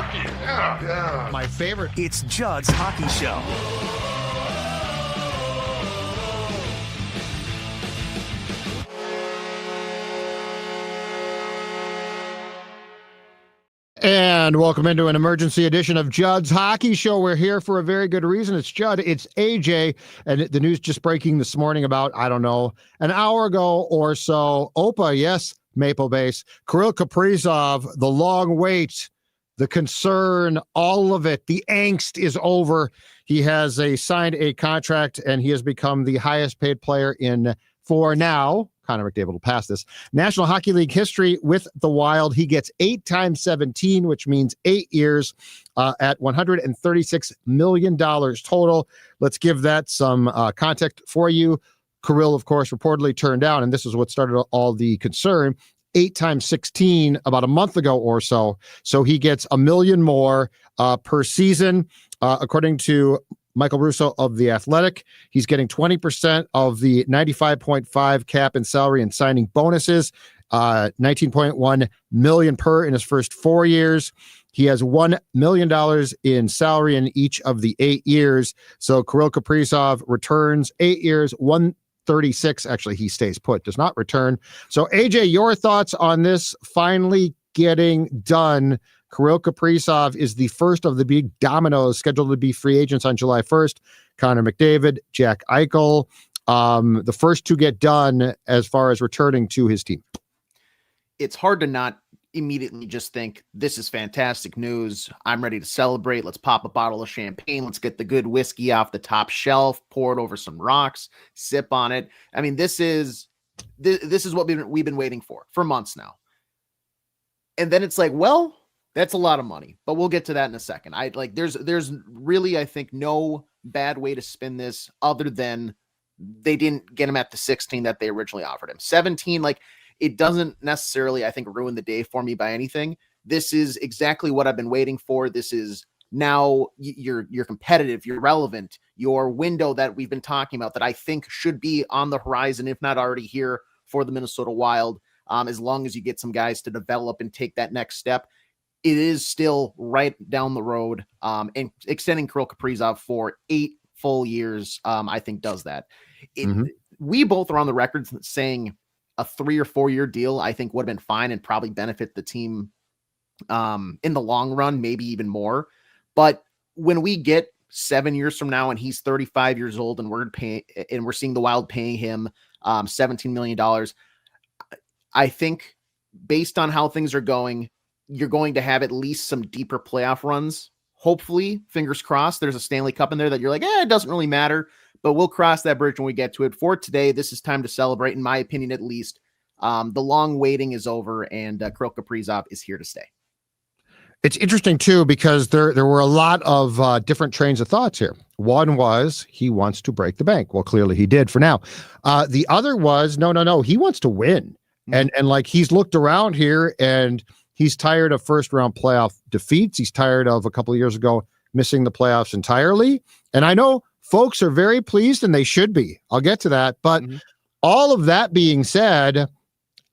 hockey. Yeah. My favorite. It's Judd's Hockey Show. And welcome into an emergency edition of Judd's Hockey Show. We're here for a very good reason. It's Judd, it's AJ, and the news just breaking this morning about, I don't know, an hour ago or so. Opa, yes, Maple Base. Kirill Kaprizov, the long wait, the concern, all of it, the angst is over. He has signed a contract, and he has become the highest paid player for now. Connor McDavid will pass this. National Hockey League history with the Wild. He gets 8 times 17, which means 8 years at $136 million total. Let's give that some context for you. Kirill, of course, reportedly turned down, and this is what started all the concern, 8 times 16 about a month ago or so. So he gets $1 million more per season, according to Michael Russo of The Athletic. He's getting 20% of the 95.5 cap and salary and signing bonuses, $19.1 million per in his first 4 years. He has $1 million in salary in each of the 8 years. So Kirill Kaprizov returns 8 years, 136. Actually, he stays put, does not return. So AJ, your thoughts on this finally getting done? Kirill Kaprizov is the first of the big dominoes scheduled to be free agents on July 1st. Connor McDavid, Jack Eichel, the first to get done as far as returning to his team. It's hard to not immediately just think, this is fantastic news. I'm ready to celebrate. Let's pop a bottle of champagne. Let's get the good whiskey off the top shelf, pour it over some rocks, sip on it. I mean, this is what we've been waiting for months now. And then it's like, well, that's a lot of money, but we'll get to that in a second. There's really, I think, no bad way to spin this other than they didn't get him at the 16 that they originally offered him. 17, it doesn't necessarily, I think, ruin the day for me by anything. This is exactly what I've been waiting for. This is now you're competitive, you're relevant, your window that we've been talking about that I think should be on the horizon, if not already here for the Minnesota Wild. As long as you get some guys to develop and take that next step, it is still right down the road, and extending Kirill Kaprizov for 8 full years, I think does that. We both are on the record saying a 3 or 4 year deal, I think would have been fine and probably benefit the team in the long run, maybe even more. But when we get 7 years from now and he's 35 years old and we're seeing the Wild paying him $17 million, I think based on how things are going, you're going to have at least some deeper playoff runs. Hopefully, fingers crossed, there's a Stanley Cup in there that you're like, it doesn't really matter, but we'll cross that bridge when we get to it. For today, this is time to celebrate, in my opinion, at least. The long waiting is over, and Kirill Kaprizov is here to stay. It's interesting, too, because there were a lot of different trains of thoughts here. One was he wants to break the bank. Well, clearly he did for now. The other was, no, he wants to win. And he's looked around here and he's tired of first round playoff defeats. He's tired of a couple of years ago missing the playoffs entirely. And I know folks are very pleased, and they should be. I'll get to that. But all of that being said,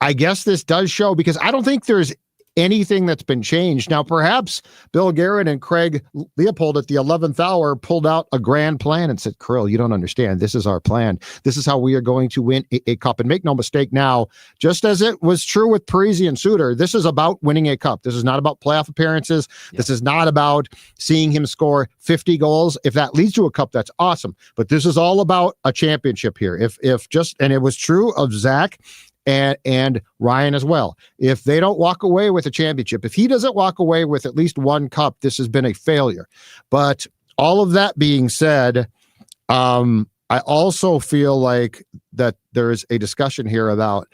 I guess this does show, because I don't think there's anything that's been changed. Now, perhaps Bill Guerin and Craig Leopold at the 11th hour pulled out a grand plan and said, Kirill, you don't understand. This is our plan. This is how we are going to win a cup. And make no mistake now, just as it was true with Parise and Suter, this is about winning a cup. This is not about playoff appearances. Yep. This is not about seeing him score 50 goals. If that leads to a cup, that's awesome. But this is all about a championship here. And it was true of Zach and Ryan as well. If they don't walk away with a championship, if he doesn't walk away with at least one cup, this has been a failure. But all of that being said, I also feel like that there is a discussion here about,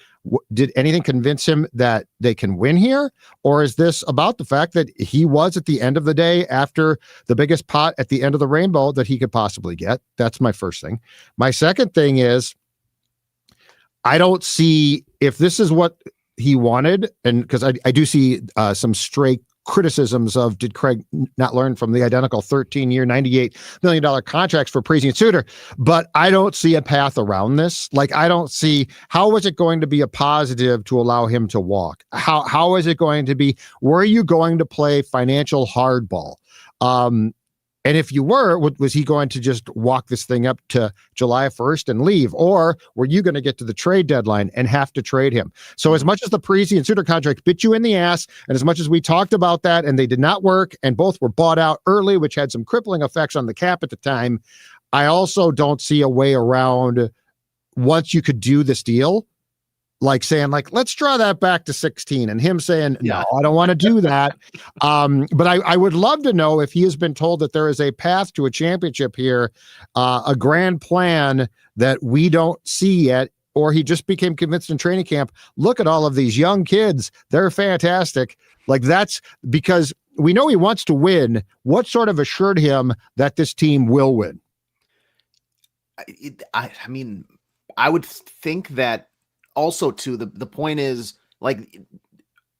did anything convince him that they can win here? Or is this about the fact that he was, at the end of the day, after the biggest pot at the end of the rainbow that he could possibly get? That's my first thing. My second thing is, I don't see, if this is what he wanted, and because I do see some stray criticisms of, did Craig not learn from the identical 13-year, $98 million contracts for Parise and Suter? But I don't see a path around this. Like, I don't see, how is it going to be a positive to allow him to walk? How is it going to be, were you going to play financial hardball? And if you were, was he going to just walk this thing up to July 1st and leave? Or were you going to get to the trade deadline and have to trade him? So as much as the Parise and Suter contract bit you in the ass, and as much as we talked about that and they did not work and both were bought out early, which had some crippling effects on the cap at the time, I also don't see a way around, once you could do this deal, like saying, like, let's draw that back to 16, and him saying, no, I don't want to do that. But I would love to know if he has been told that there is a path to a championship here, a grand plan that we don't see yet, or he just became convinced in training camp, look at all of these young kids, they're fantastic. Like, that's because we know he wants to win. What sort of assured him that this team will win? I mean, I would think that also too, the point is, like,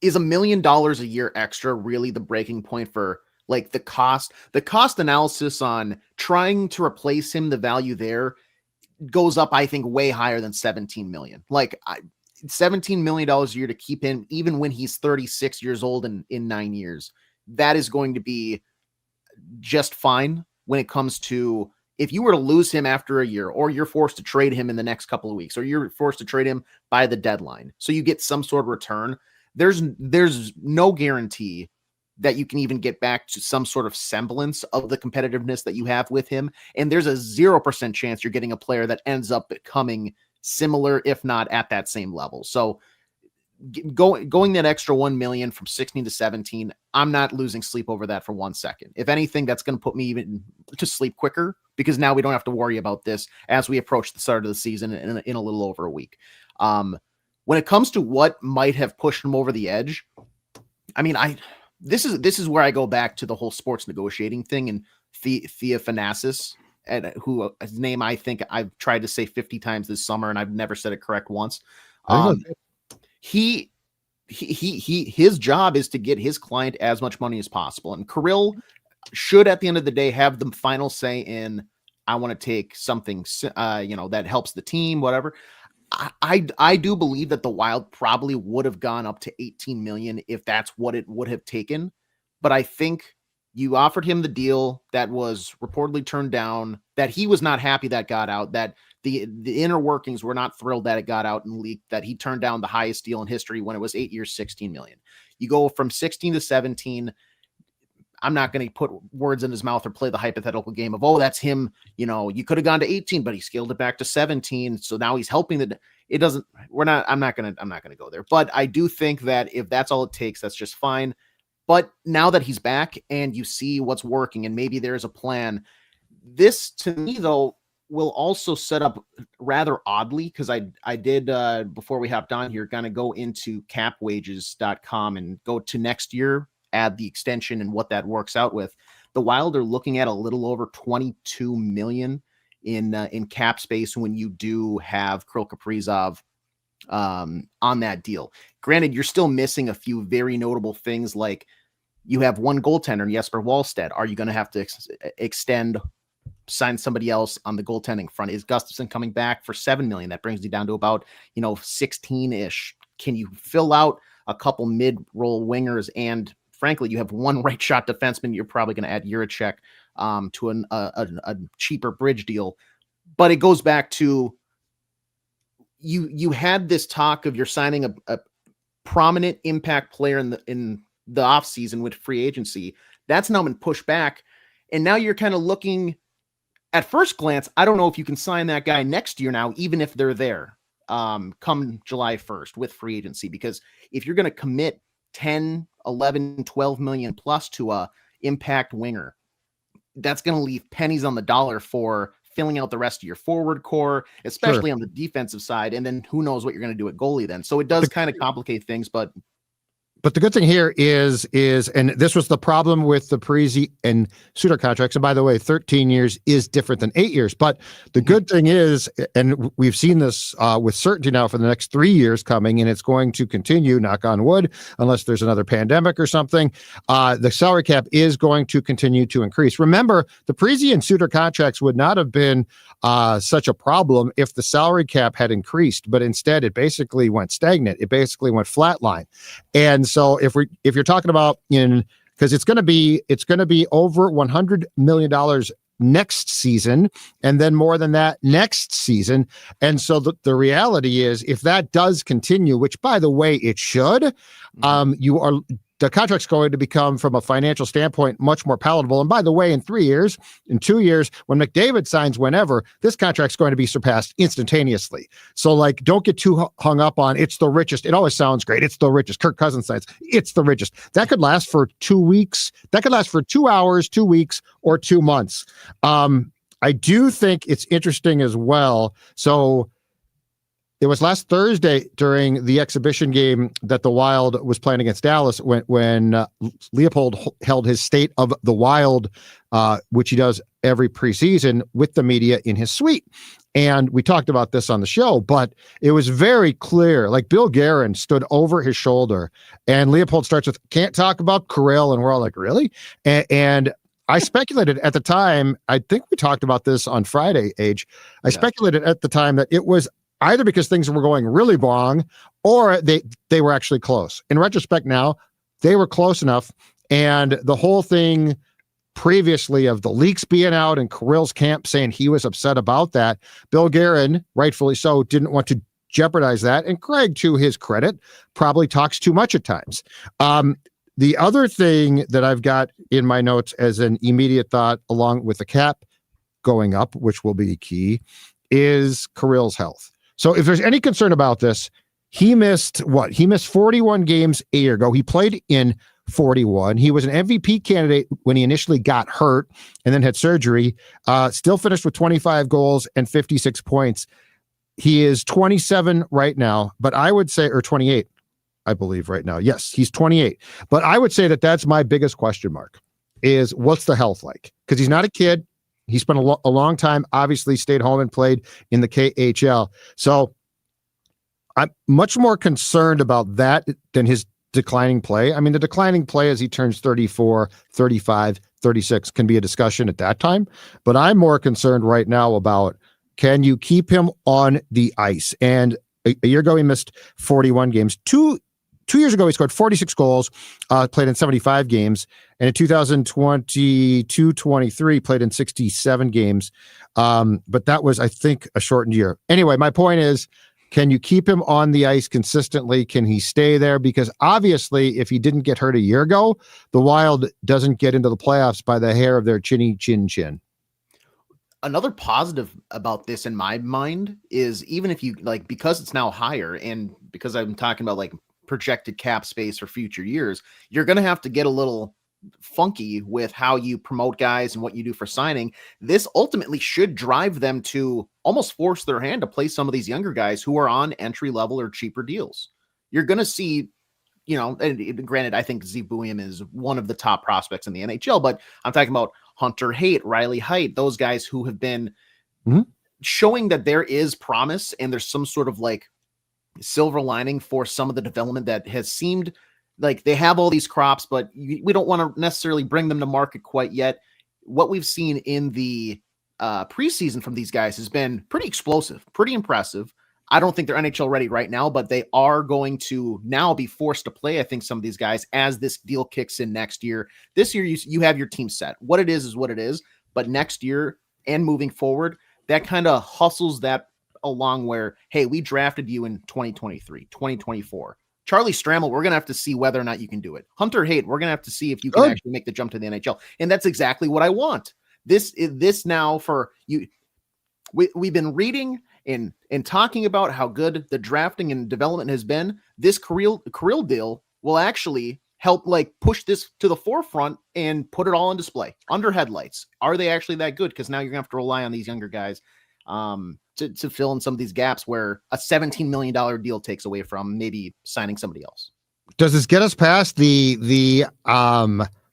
is $1 million a year extra really the breaking point for, like, the cost analysis on trying to replace him? The value there goes up, I think, way higher than 17 million. Like, $17 million a year to keep him, even when he's 36 years old in 9 years, that is going to be just fine when it comes to, if you were to lose him after a year, or you're forced to trade him in the next couple of weeks, or you're forced to trade him by the deadline, so you get some sort of return, there's no guarantee that you can even get back to some sort of semblance of the competitiveness that you have with him. And there's a 0% chance you're getting a player that ends up becoming similar, if not at that same level. So going that extra 1 million from 16 to 17, I'm not losing sleep over that for 1 second. If anything, that's going to put me even to sleep quicker, because now we don't have to worry about this as we approach the start of the season in a little over a week. When it comes to what might have pushed him over the edge, I mean, this is where I go back to the whole sports negotiating thing, and Thea Thanasis, who his name I think I've tried to say 50 times this summer and I've never said it correct once. His job is to get his client as much money as possible. And Kirill should, at the end of the day, have the final say in, I want to take something, that helps the team, whatever. I do believe that the Wild probably would have gone up to 18 million if that's what it would have taken. But I think you offered him the deal that was reportedly turned down, that he was not happy that got out, that the inner workings were not thrilled that it got out and leaked, that he turned down the highest deal in history when it was 8 years, 16 million. You go from 16 to 17. I'm not going to put words in his mouth or play the hypothetical game of, oh, that's him. You could have gone to 18, but he scaled it back to 17. So now he's helping I'm not going to go there, but I do think that if that's all it takes, that's just fine. But now that he's back and you see what's working and maybe there's a plan, this to me though will also set up rather oddly, because I did before we hopped on here, kind of go into capwages.com and go to next year, add the extension and what that works out with. The Wild are looking at a little over 22 million in cap space when you do have Kirill Kaprizov on that deal. Granted, you're still missing a few very notable things, like you have one goaltender, Jesper Wallstedt. Are you going to have to sign somebody else on the goaltending front? Is Gustafsson coming back for 7 million? That brings you down to about 16-ish. Can you fill out a couple mid-roll wingers? And frankly, you have one right shot defenseman. You're probably going to add Juracek to a cheaper bridge deal. But it goes back to, you had this talk of you're signing a prominent impact player in the offseason with free agency. That's now been pushed back. And now you're kind of looking at first glance, I don't know if you can sign that guy next year now, even if they're there come July 1st with free agency, because if you're going to commit 10, 11, 12 million plus to a impact winger, that's going to leave pennies on the dollar for filling out the rest of your forward core, especially on the defensive side. And then who knows what you're going to do at goalie then. So it does kind of complicate things, but But the good thing here is, and this was the problem with the Parise and Suter contracts. And by the way, 13 years is different than 8 years. But the good thing is, and we've seen this with certainty now for the next 3 years coming, and it's going to continue, knock on wood, unless there's another pandemic or something. The salary cap is going to continue to increase. Remember, the Parise and Suter contracts would not have been such a problem if the salary cap had increased, but instead it basically went stagnant. It basically went flatline. And so if you're talking about because it's going to be over $100 million next season, and then more than that next season. And so the reality is, if that does continue, which by the way it should, the contract's going to become, from a financial standpoint, much more palatable. And by the way, in 3 years, in 2 years, when McDavid signs whenever, this contract's going to be surpassed instantaneously. So, like, don't get too hung up on it's the richest. It always sounds great. It's the richest. Kirk Cousins signs. It's the richest. That could last for 2 weeks. That could last for 2 hours, 2 weeks, or 2 months. I do think it's interesting as well. So, it was last Thursday during the exhibition game that the Wild was playing against Dallas when Leopold held his State of the Wild, which he does every preseason with the media in his suite. And we talked about this on the show, but it was very clear. Like, Bill Guerin stood over his shoulder, and Leopold starts with, "Can't talk about Kirill," and we're all like, "Really?" And I speculated at the time, I think we talked about this on Friday, Age. I speculated at the time that it was either because things were going really wrong or they were actually close. In retrospect now, they were close enough. And the whole thing previously of the leaks being out and Kirill's camp saying he was upset about that, Bill Guerin, rightfully so, didn't want to jeopardize that. And Craig, to his credit, probably talks too much at times. The other thing that I've got in my notes as an immediate thought, along with the cap going up, which will be key, is Kirill's health. So if there's any concern about this, he missed 41 games a year ago. He played in 41. He was an MVP candidate when he initially got hurt and then had surgery. Still finished with 25 goals and 56 points. He is 27 right now, but I would say, or 28, I believe right now. Yes, he's 28. But I would say that that's my biggest question mark, is what's the health like? Because he's not a kid. He spent a long time, obviously stayed home and played in the KHL. So I'm much more concerned about that than his declining play. I mean, the declining play as he turns 34, 35, 36 can be a discussion at that time. But I'm more concerned right now about, can you keep him on the ice? And a year ago, he missed 41 games. Two years ago, he scored 46 goals, played in 75 games. And in 2022-23, played in 67 games. But that was, I think, a shortened year. Anyway, my point is, can you keep him on the ice consistently? Can he stay there? Because obviously, if he didn't get hurt a year ago, the Wild doesn't get into the playoffs by the hair of their chinny chin. Another positive about this in my mind is, even if you because it's now higher, and because I'm talking about projected cap space for future years, you're going to have to get a little funky with how you promote guys and what you do for signing. This ultimately should drive them to almost force their hand to play some of these younger guys who are on entry level or cheaper deals. You're going to see, and granted, I think Zibuim is one of the top prospects in the NHL, but I'm talking about Hunter Haight, Riley Heidt, those guys who have been showing that there is promise and there's some sort of silver lining for some of the development that has seemed like they have all these crops, but we don't want to necessarily bring them to market quite yet. What we've seen in the preseason from these guys has been pretty explosive, pretty impressive. I don't think they're NHL ready right now, but they are going to now be forced to play, I think, some of these guys as this deal kicks in next year. This year, you have your team set. What it is what it is. But next year and moving forward, that kind of hustles that along where, hey, we drafted you in 2023, 2024. Charlie Stramel, we're going to have to see whether or not you can do it. Hunter Haight, we're going to have to see if you can actually make the jump to the NHL. And that's exactly what I want. This now for you. We've been reading and talking about how good the drafting and development has been. This Kirill deal will actually help push this to the forefront and put it all on display under headlights. Are they actually that good? Because now you're going to have to rely on these younger guys to fill in some of these gaps where a $17 million deal takes away from maybe signing somebody else. Does this get us past the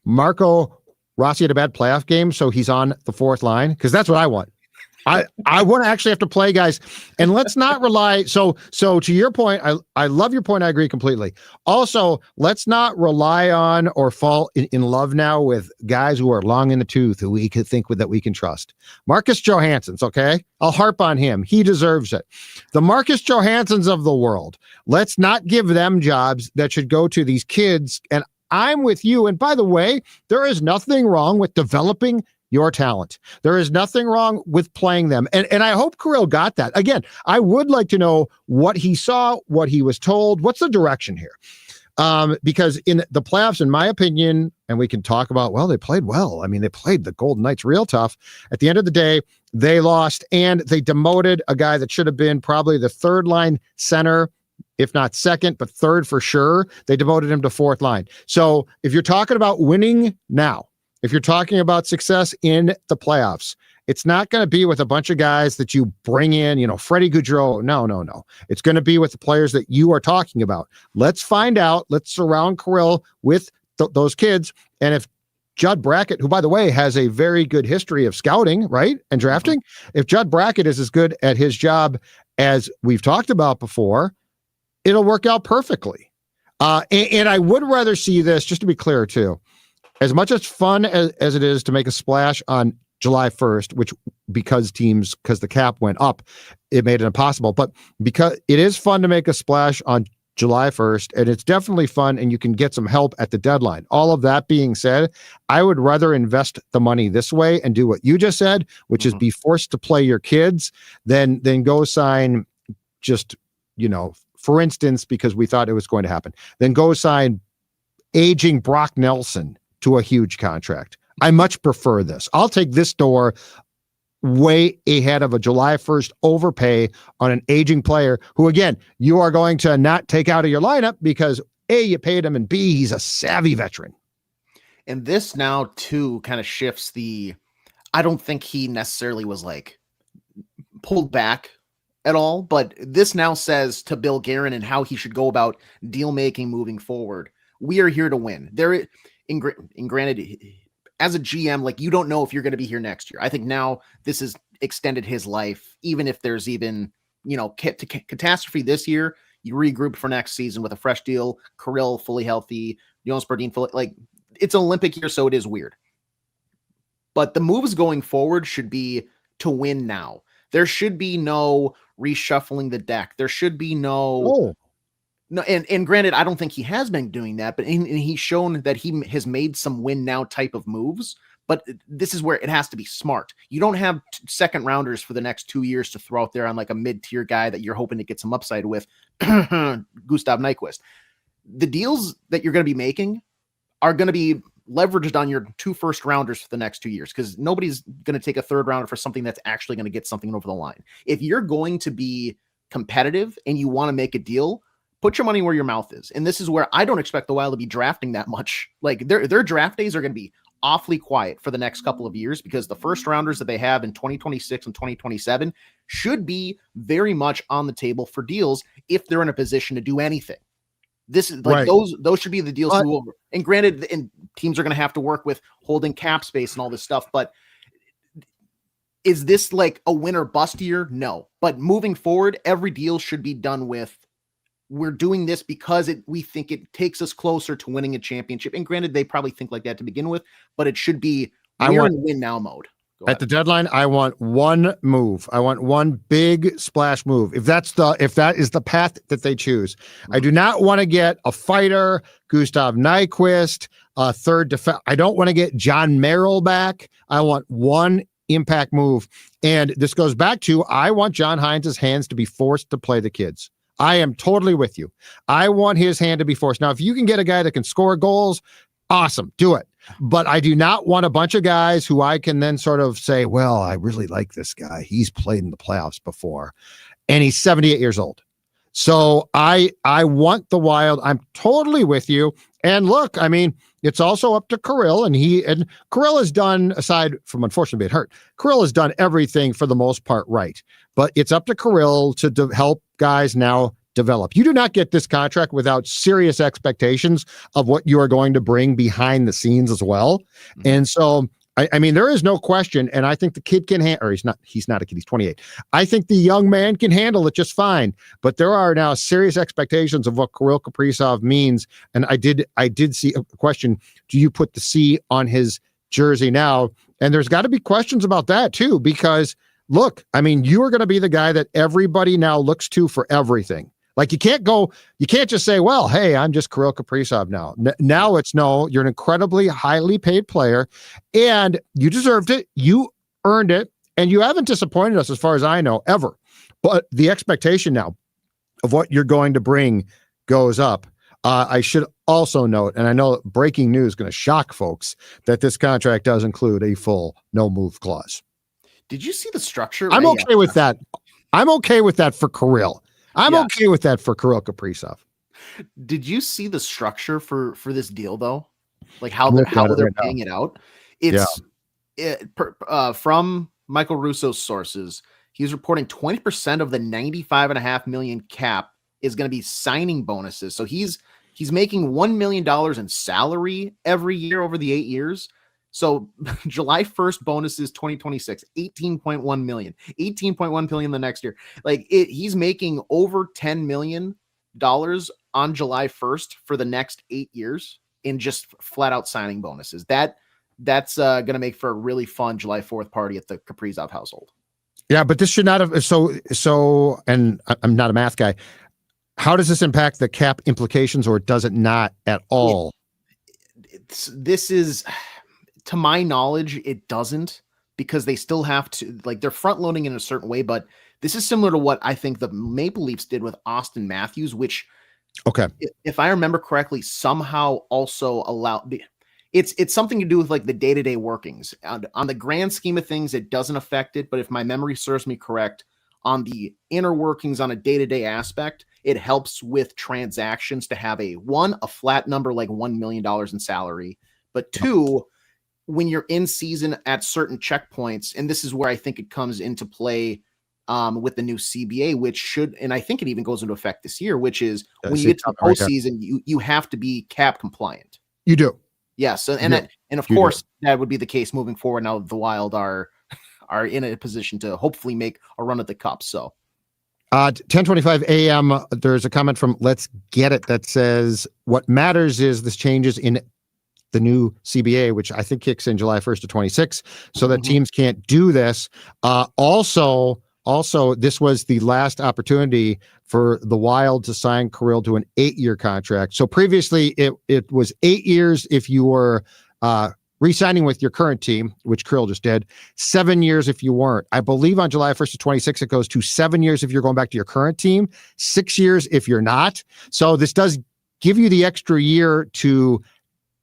Marco Rossi had a bad playoff game, so he's on the fourth line? Because that's what I want. I want to actually have to play guys, and let's not rely. So to your point, I love your point. I agree completely. Also, let's not rely on or fall in love now with guys who are long in the tooth who we could think that we can trust. Marcus Johansson's, okay? I'll harp on him. He deserves it. The Marcus Johanssons of the world. Let's not give them jobs that should go to these kids. And I'm with you. And by the way, there is nothing wrong with developing your talent. There is nothing wrong with playing them. And I hope Kirill got that. Again, I would like to know what he saw, what he was told. What's the direction here? Because in the playoffs, in my opinion, and we can talk about, well, they played well. I mean, they played the Golden Knights real tough. At the end of the day, they lost, and they demoted a guy that should have been probably the third line center, if not second, but third for sure. They demoted him to fourth line. So if you're talking about winning now, if you're talking about success in the playoffs, it's not going to be with a bunch of guys that you bring in, Freddie Gaudreau. No. It's going to be with the players that you are talking about. Let's find out. Let's surround Kirill with those kids. And if Judd Brackett, who, by the way, has a very good history of scouting, right, and drafting, if Judd Brackett is as good at his job as we've talked about before, it'll work out perfectly. And I would rather see this, just to be clear, too. As much as fun as it is to make a splash on July 1st, which because the cap went up, it made it impossible. But because it is fun to make a splash on July 1st, and it's definitely fun, and you can get some help at the deadline. All of that being said, I would rather invest the money this way and do what you just said, which is be forced to play your kids, than go sign just, for instance, because we thought it was going to happen, then go sign aging Brock Nelson to a huge contract. I much prefer this. I'll take this door way ahead of a July 1st overpay on an aging player who, again, you are going to not take out of your lineup because A, you paid him, and B, he's a savvy veteran. And this now, too, kind of shifts I don't think he necessarily was pulled back at all, but this now says to Bill Guerin and how he should go about deal making moving forward. We are here to win. And granted, as a GM, you don't know if you're going to be here next year. I think now this has extended his life, even if there's even, catastrophe this year, you regroup for next season with a fresh deal, Kirill fully healthy, Jonas Bardeen fully, it's an Olympic year, so it is weird. But the moves going forward should be to win now. There should be no reshuffling the deck. There should be no... No, and granted, I don't think he has been doing that, but he's shown that he has made some win now type of moves. But this is where it has to be smart. You don't have second rounders for the next 2 years to throw out there on a mid-tier guy that you're hoping to get some upside with, Gustav Nyquist. The deals that you're going to be making are going to be leveraged on your 2 first rounders for the next 2 years, because nobody's going to take a third rounder for something that's actually going to get something over the line. If you're going to be competitive and you want to make a deal, put your money where your mouth is. And this is where I don't expect the Wild to be drafting that much. Their draft days are going to be awfully quiet for the next couple of years, because the first rounders that they have in 2026 and 2027 should be very much on the table for deals if they're in a position to do anything. This is right. Those should be the deals. And granted, and teams are going to have to work with holding cap space and all this stuff, but is this a win or bust year? No. But moving forward, every deal should be done with, we're doing this because we think it takes us closer to winning a championship. And granted, they probably think like that to begin with, but it should be we're in win now mode. At the deadline, I want one move. I want one big splash move. If that is the path that they choose, I do not want to get a fighter, Gustav Nyquist, a third defense. I don't want to get John Merrill back. I want one impact move. And this goes back to, I want John Hines' hands to be forced to play the kids. I am totally with you. I want his hand to be forced. Now, if you can get a guy that can score goals, awesome, do it. But I do not want a bunch of guys who I can then sort of say, well, I really like this guy. He's played in the playoffs before, and he's 78 years old. So I want the Wild. I'm totally with you. And look, I mean, it's also up to Kirill, and Kirill has done, aside from unfortunately being hurt, Kirill has done everything for the most part right. But it's up to Kirill to help guys now develop. You do not get this contract without serious expectations of what you are going to bring behind the scenes as well. Mm-hmm. And so, I mean, there is no question, and I think the kid can handle, or he's not a kid, he's 28. I think the young man can handle it just fine, but there are now serious expectations of what Kirill Kaprizov means. And I did see a question, do you put the C on his jersey now? And there's got to be questions about that too, because look, I mean, you are going to be the guy that everybody now looks to for everything. Like you can't just say, well, hey, I'm just Kirill Kaprizov now. Now it's no, you're an incredibly highly paid player and you deserved it. You earned it and you haven't disappointed us as far as I know ever. But the expectation now of what you're going to bring goes up. I should also note, and I know breaking news is going to shock folks, that this contract does include a full no move clause. Did you see the structure? I'm okay with that. I'm okay with that for Kirill. I'm okay with that for Kirill Kaprizov. Did you see the structure for this deal though? Like how they're paying it out? It's from Michael Russo's sources. He's reporting 20% of the $95.5 million cap is going to be signing bonuses. So he's making $1 million in salary every year over the 8 years. So July 1st bonuses 2026, 18.1 million, 18.1 billion the next year. Like he's making over $10 million on July 1st for the next 8 years in just flat out signing bonuses. That's going to make for a really fun July 4th party at the Kaprizov household. Yeah, but this should not have. So, and I'm not a math guy. How does this impact the cap implications, or does it not at all? This is, to my knowledge, it doesn't, because they still have to, like, they're front loading in a certain way, but this is similar to what I think the Maple Leafs did with Austin Matthews, which, okay, if I remember correctly, somehow also allowed, it's something to do with like the day-to-day workings. On the grand scheme of things, it doesn't affect it, but if my memory serves me correct, on the inner workings on a day-to-day aspect, it helps with transactions to have a flat number like $1 million in salary, but two, when you're in season at certain checkpoints, and this is where I think it comes into play with the new CBA, which should, and I think it even goes into effect this year, which is when you get to the postseason, you have to be cap compliant. You do. Yes. And of course, that would be the case moving forward. Now the Wild are in a position to hopefully make a run at the Cup. So 10:25 a.m. There's a comment from Let's Get It that says, what matters is this changes in the new CBA, which I think kicks in July 1st to 26, so that teams can't do this. Also, this was the last opportunity for the Wild to sign Kirill to an 8-year contract. So previously it was 8 years if you were re-signing with your current team, which Kirill just did, 7 years if you weren't. I believe on July 1st to 26, it goes to 7 years if you're going back to your current team, 6 years if you're not. So this does give you the extra year to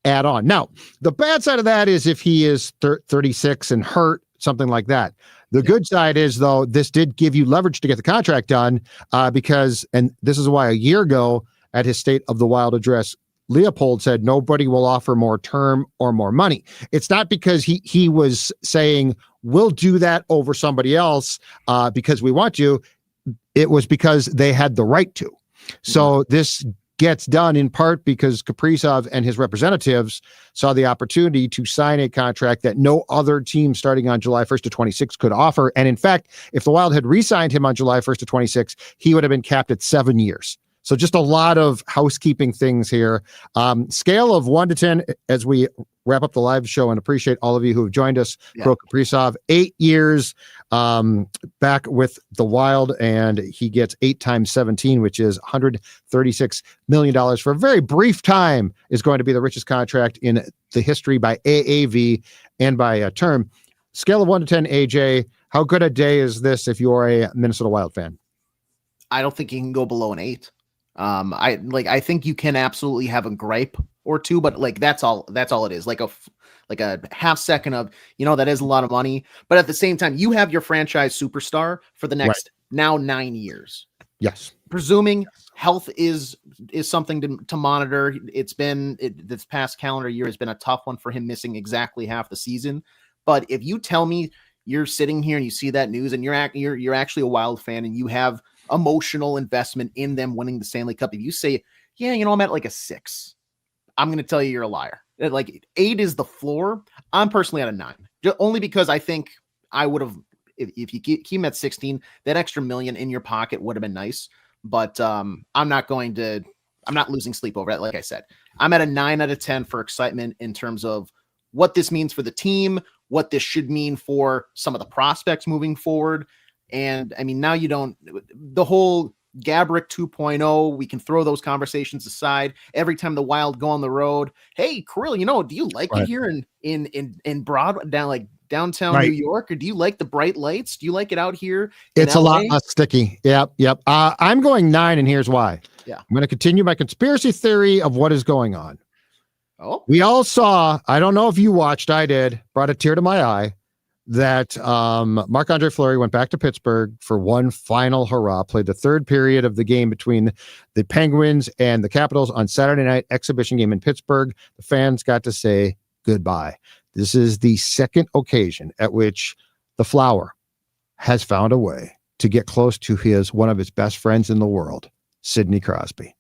add on. Now, the bad side of that is if he is 36 and hurt, something like that. The good side is, though, this did give you leverage to get the contract done because, and this is why a year ago at his State of the Wild address, Leopold said nobody will offer more term or more money. It's not because he was saying we'll do that over somebody else because we want to. It was because they had the right to. So this gets done in part because Kaprizov and his representatives saw the opportunity to sign a contract that no other team starting on July 1st to 26 could offer. And in fact, if the Wild had re-signed him on July 1st to 26, he would have been capped at 7 years. So just a lot of housekeeping things here. Scale of 1 to 10 as we wrap up the live show, and appreciate all of you who have joined us. Kirill Kaprizov, 8 years back with the Wild, and he gets 8 times 17, which is $136 million for a very brief time, is going to be the richest contract in the history by AAV and by a term. Scale of 1 to 10, AJ, how good a day is this if you're a Minnesota Wild fan? I don't think you can go below an 8. I think you can absolutely have a gripe or two, but like that's all it is. Like a half second of, that is a lot of money, but at the same time, you have your franchise superstar for the next now 9 years. Yes. Presuming health is something to monitor. This past calendar year has been a tough one for him, missing exactly half the season. But if you tell me you're sitting here and you see that news and you're actually a Wild fan and you have emotional investment in them winning the Stanley Cup. If you say, yeah, I'm at like a 6, I'm going to tell you're a liar. Like 8 is the floor. I'm personally at a 9, only because I think I would have, if you keep him at 16, that extra $1 million in your pocket would have been nice. But I'm not losing sleep over it. Like I said, I'm at a 9 out of 10 for excitement in terms of what this means for the team, what this should mean for some of the prospects moving forward. And I mean, now the whole Gabrick 2.0, we can throw those conversations aside. Every time the Wild go on the road, hey, Kirill, do you like it here in downtown New York, or do you like the bright lights? Do you like it out here? It's LA? a lot less sticky. Yep. I'm going 9, and here's why. Yeah. I'm going to continue my conspiracy theory of what is going on. Oh, we all saw, I don't know if you watched, I did, brought a tear to my eye, that Marc-Andre Fleury went back to Pittsburgh for one final hurrah, played the third period of the game between the Penguins and the Capitals on Saturday night exhibition game in Pittsburgh. The fans got to say goodbye. This is the second occasion at which the Flower has found a way to get close to one of his best friends in the world, Sidney Crosby.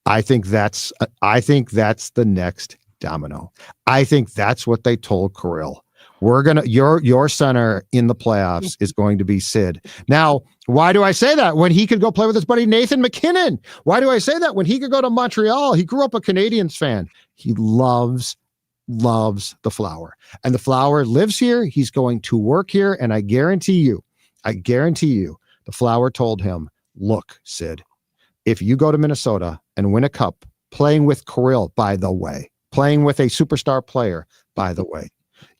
I think that's the next domino. I think that's what they told Kirill. Your center in the playoffs is going to be Sid. Now, why do I say that when he could go play with his buddy Nathan McKinnon? Why do I say that when he could go to Montreal? He grew up a Canadiens fan. He loves the Flower, and the Flower lives here. He's going to work here, and I guarantee you, the Flower told him, "Look, Sid, if you go to Minnesota and win a cup, playing with Kirill, by the way, playing with a superstar player, by the way,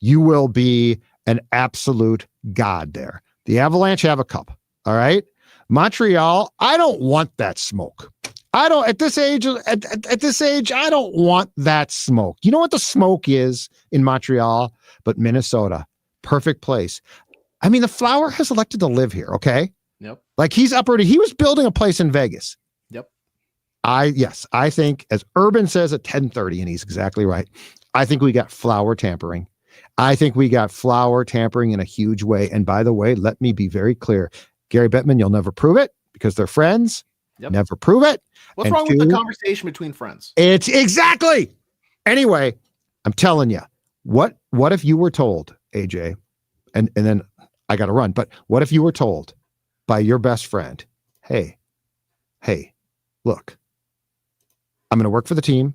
you will be an absolute god there. The Avalanche have a cup, all right? Montreal, I don't want that smoke. At this age, I don't want that smoke. You know what the smoke is in Montreal? But Minnesota, perfect place. I mean, the Flower has elected to live here, okay? Yep. Like he was building a place in Vegas. Yep. I think, as Urban says at 10:30, and he's exactly right, I think we got Flower tampering. I think we got Flower tampering in a huge way. And by the way, let me be very clear. Gary Bettman, you'll never prove it because they're friends. Yep. Never prove it. What's wrong with the conversation between friends? It's exactly. Anyway, I'm telling you, what if you were told, AJ, and then I got to run, but what if you were told by your best friend, hey, look, I'm going to work for the team.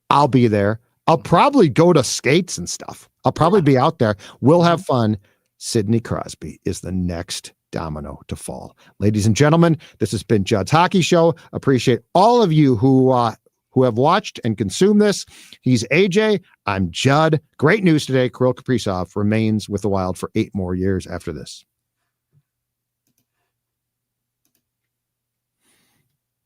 I'll be there. I'll probably go to skates and stuff. I'll probably be out there. We'll have fun. Sidney Crosby is the next domino to fall. Ladies and gentlemen, this has been Judd's Hockey Show. Appreciate all of you who have watched and consumed this. He's AJ. I'm Judd. Great news today. Kirill Kaprizov remains with the Wild for 8 more years after this.